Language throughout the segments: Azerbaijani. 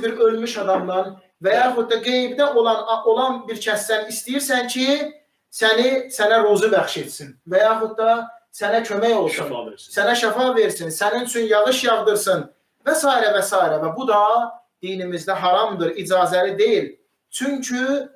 bir ölmüş adamdan və yaxud da qeybdə olan bir kəsdən istəyirsən ki, sənə rozu bəxş etsin və yaxud da sənə kömək olsun, sənə şəfa versin, sənin üçün yağış yağdırsın və s. və s. Və bu da dinimizdə haramdır, icazəli deyil. Çünki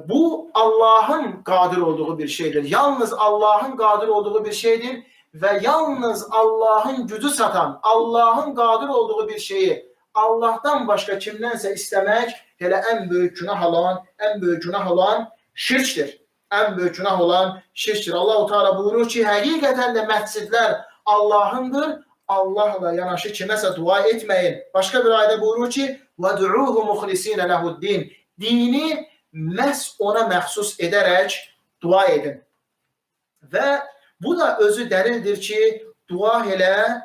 bu Allahın qadir olduğu bir şeydir. Yalnız Allahın qadir olduğu bir şeydir və yalnız Allahın gücü satan, Allahın qadir olduğu bir şeyi Allahdan başqa kimdənsə istəmək elə ən böyük günah olan şirkdir. Ən böyük günah olan şirkdir. Allah-u Teala buyurur ki, həqiqətən də məscidlər Allahındır. Allahla yanaşı kiməsə dua etməyin. Başqa bir ayədə buyurur ki, وَدُعُوهُ مُخْلِسِينَ لَهُ الدِّينِ Dini məhz ona məxsus edərək dua edin. Və bu da özü dəlildir ki, dua elə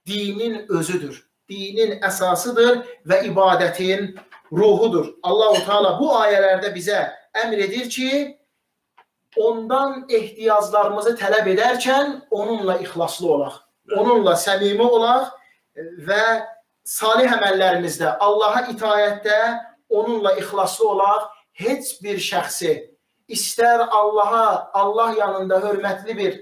dinin özüdür. Dinin əsasıdır və ibadətin ruhudur. Allah-u Teala bu ayələrdə bizə əmr edir ki, ondan ehtiyaclarımızı tələb edərkən onunla ixlaslı olaq, onunla səmimi olaq və salih əməllərimizdə, Allaha itayətdə onunla ixlaslı olaq. Heç bir şəxsi, istər Allah yanında hörmətli bir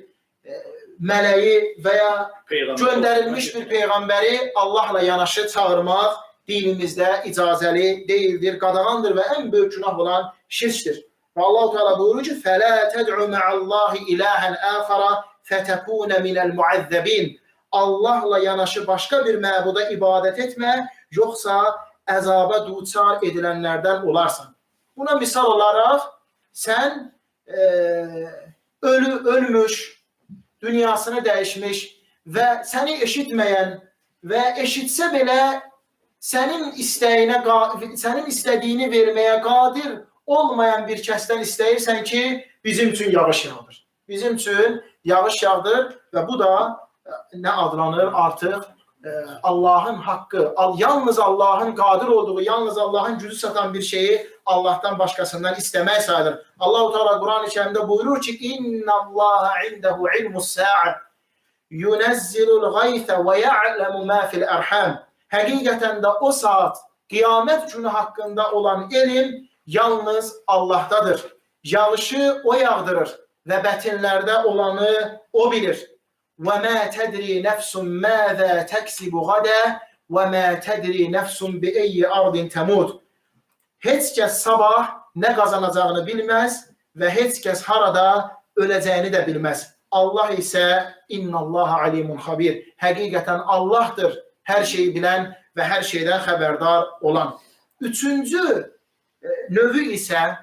mələyi və ya göndərilmiş bir peyğəmbəri Allahla yanaşı çağırmaq dinimizdə icazəli deyildir, qadağandır və ən böyük günah olan şirkdir. Və Allah-u Teala buyurur ki, فَلَا تَدْعُ مَعَ اللّٰهِ إِلَٰهًا آخَرَ فَتَكُونَ مِنَ الْمُعَذَّبِينَ Allahla yanaşı başqa bir məbuda ibadət etmə, yoxsa əzaba duçar edilənlərdən olarsan. Buna misal olaraq, sən ölmüş, dünyasını dəyişmiş və səni eşitməyən və eşitsə belə sənin istədiyini verməyə qadir olmayan bir kəsdən istəyirsən ki, bizim üçün yağış yağdır. Bizim üçün yağış yağdır və bu da nə adlanır artıq Allahın haqqı, yalnız Allahın qadir olduğu, yalnız Allahın gücü satan bir şeyi Allahdan başqasından istəmək sayılır. Allah-u Teala Quran-ı Kərimdə buyurur ki, İnna Allaha indehu ilmus-sa'a yunazzilul gaytha və ya'lamu ma fil-arham. Həqiqətən də o saat, qiyamət günü haqqında olan elm yalnız Allahdadır. Yağışı o yağdırır və bətinlərdə olanı o bilir. وَمَا تَدْرِي نَفْسٌ مَاذَا تَكْسِبُ غَدًا وَمَا تَدْرِي نَفْسٌ بِأَيِّ أَرْضٍ تَمُوتُ Heç kəs sabah nə qazanacağını bilməz və heç kəs harada öləcəyini də bilməz. Allah isə İnnallaha alimun xabir. Həqiqətən Allahdır, hər şeyi bilən və hər şeydən xəbərdar olan. Üçüncü növü isə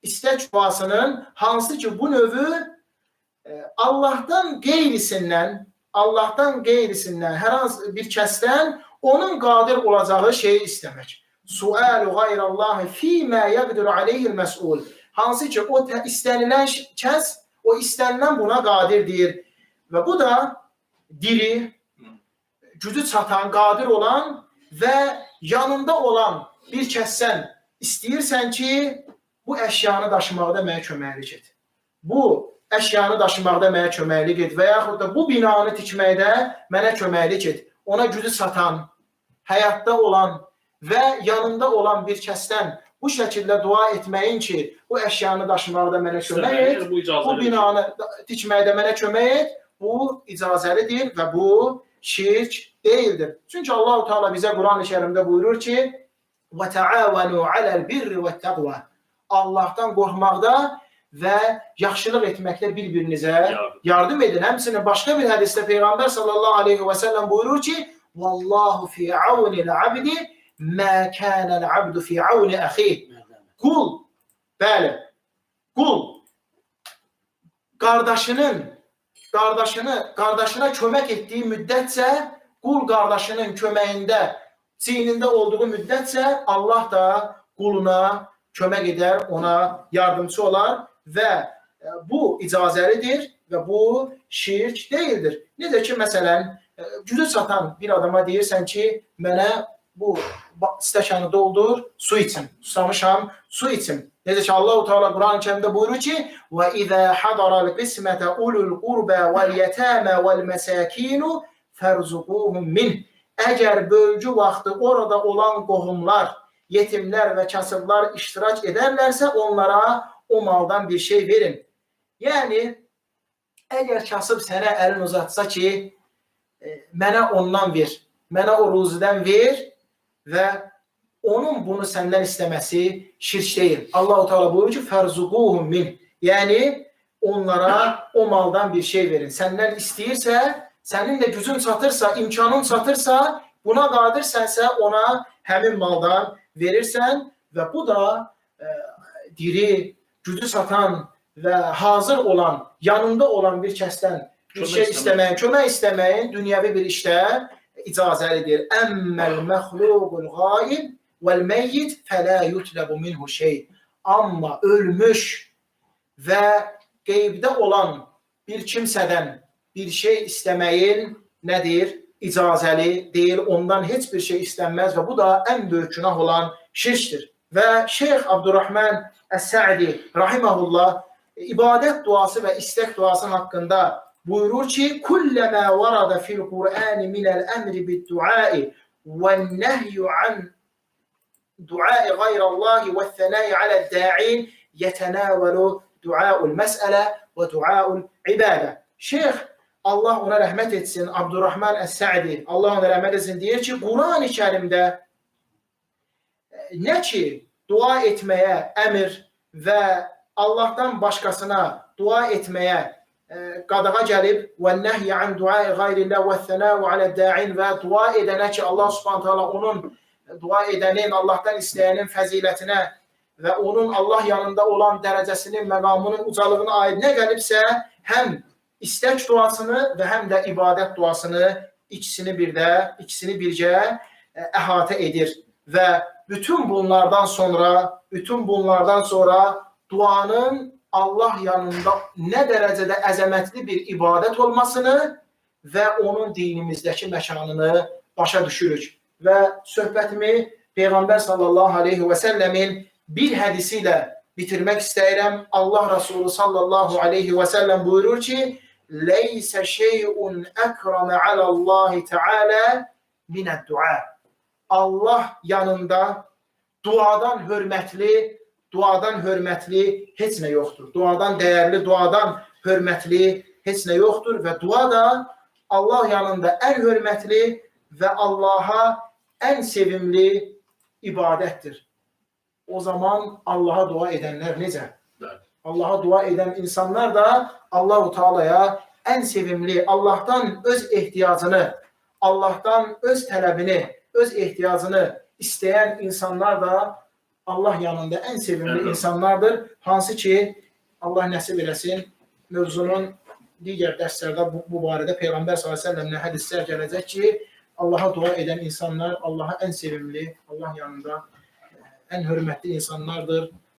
istək duasının, hansı ki bu növü Allahdan qeyrisindən hər hansı bir kəsdən onun qadir olacağı şeyi istəmək. Sualu gayrallahi fīmə yəqdiru aleyhil məs'ul. Hansı ki o istənilən kəs, o istənilən buna qadirdir. Və bu da diri, gücü çatan, qadir olan və yanında olan bir kəsdən istəyirsən ki, bu əşyanı daşımaqda mənə köməklik et. Bu əşyanı daşımaqda mənə köməklik et və yaxud da bu binanı tikməkdə mənə köməklik et. Ona gücü satan, həyatda olan və yanında olan bir kəsdən bu şəkildə dua etməyin ki, bu əşyanı daşımaqda mənə kömək et, bu binanı tikməkdə mənə kömək et, bu icazəlidir və bu şirk deyildir. Çünki Allah-u Teala bizə Quran-ı Kərimdə buyurur ki, وَتَعَاوَنُوا عَلَى الْبِرِّ وَالتَّقْوَى Allahdan qorxmaqda və yaxşılıq etməklə bir-birinizə yardım edin. Həmçinin başqa bir hədisdə Peyğəmbər sallallahu aleyhi və səlləm buyurur ki, Vallahu fi aunil abdi mə kənəl abdu fi auni əxi. Qul, bəli, qul qardaşına kömək etdiyi müddətcə, qul qardaşının köməyində, çiynində olduğu müddətcə Allah da quluna kömək edər, ona yardımcı olar və bu icazəlidir və bu şirk deyildir. Necə ki, məsələn, gücü çatan bir adama deyirsən ki, mənə bu stəkanı doldur, su içim, susamışam, su içim. Necə ki, Allah-u Teala Quran-ı Kərimdə buyurur ki, وَإِذَا حَضَرَ الْقِسْمَةَ أُولُو الْقُرْبَى وَالْيَتَامَى وَالْمَسَاكِينُ فَارْزُقُوهُمْ مِنْهُ Əgər bölgü vaxtı orada olan qohumlar, yetimlər və kasıblar iştirak edərlərsə, onlara o maldan bir şey verin. Yəni, əgər kasıb sənə əlin uzatsa ki, mənə ondan ver, mənə o ruzidən ver və onun bunu səndən istəməsi şirk deyil. Allah-u Teala buyurur ki, fərzuquhum min. Yəni, onlara o maldan bir şey verin. Səndən istəyirsə, sənin də gücün çatırsa, imkanın çatırsa, buna qadirsənsə ona həmin maldan verirsən və bu da diri, gücü çatan və hazır olan, yanında olan bir kəsdən bir şey istəməyin, kömək istəməyin dünyəvi bir işdə icazəlidir. Əmməl məxluqul ghaib vəl meyyit fələ yutləbu minhu şey. Amma ölmüş və qeybdə olan bir kimsədən bir şey istəməyin nədir? İcazəli deyil, ondan heç bir şey istənməz və bu da ən böyük günah olan şirkdir. Və Şeyx Abdurrahman Əs-Sə'di rahiməhullah ibadət duası və istək duası haqqında buyurur ki, kulləmə varada fil Qur'ani minəl əmri bid-duai və-nəhyu an duai qeyrallahi və-thənai aləd-da'in yətənəvəlu duaul məsələ və duaul ibadə. Şeyx, Allah ona rəhmət etsin, Abdurrahman Əs-Sə'di, Allah ona rəhmət etsin, deyir ki, Quran-ı Kərimdə nə ki, dua etməyə əmr və Allahdan başqasına dua etməyə qadağa gəlib və nəhy an duai qeyrillah və thənau aləd-da'in və dua edənə ki, Allah Subhanahu taala onun dua edənin, Allahdan istəyənin fəzilətinə və onun Allah yanında olan dərəcəsinin, məqamının ucalığına aid nə gəlibsə, həm istək duasını və həm də ibadət duasını ikisini birgə əhatə edir və bütün bunlardan sonra duanın Allah yanında nə dərəcədə əzəmətli bir ibadət olmasını və onun dinimizdəki məkanını başa düşürük. Və söhbətimi Peyğəmbər sallallahu aleyhi və səlləmin bir hədisi ilə bitirmək istəyirəm. Allah Resulü sallallahu aleyhi və səlləm buyurur ki, leysə şeyun əkrəmə aləllahi teala minəd-dua. Allah yanında duadan hörmətli heç nə yoxdur. Duadan dəyərli, duadan hörmətli heç nə yoxdur və dua da Allah yanında ən hörmətli və Allaha ən sevimli ibadətdir. O zaman Allaha dua edənlər necə? Allaha dua edən insanlar da Allah-u Teala'ya ən sevimli, Allahdan öz ehtiyacını, Allahdan öz tələbini, öz ehtiyacını istəyən insanlar da Allah yanında ən sevimli insanlardır. Hansı ki, Allah nəsib eləsin, mövzunun digər dərslərdə bu barədə Peyğəmbər s.ə.v-nə hədislər gələcək ki, Allaha dua edən insanlar Allaha ən sevimli, Allah yanında ən hörmətli insanlardır.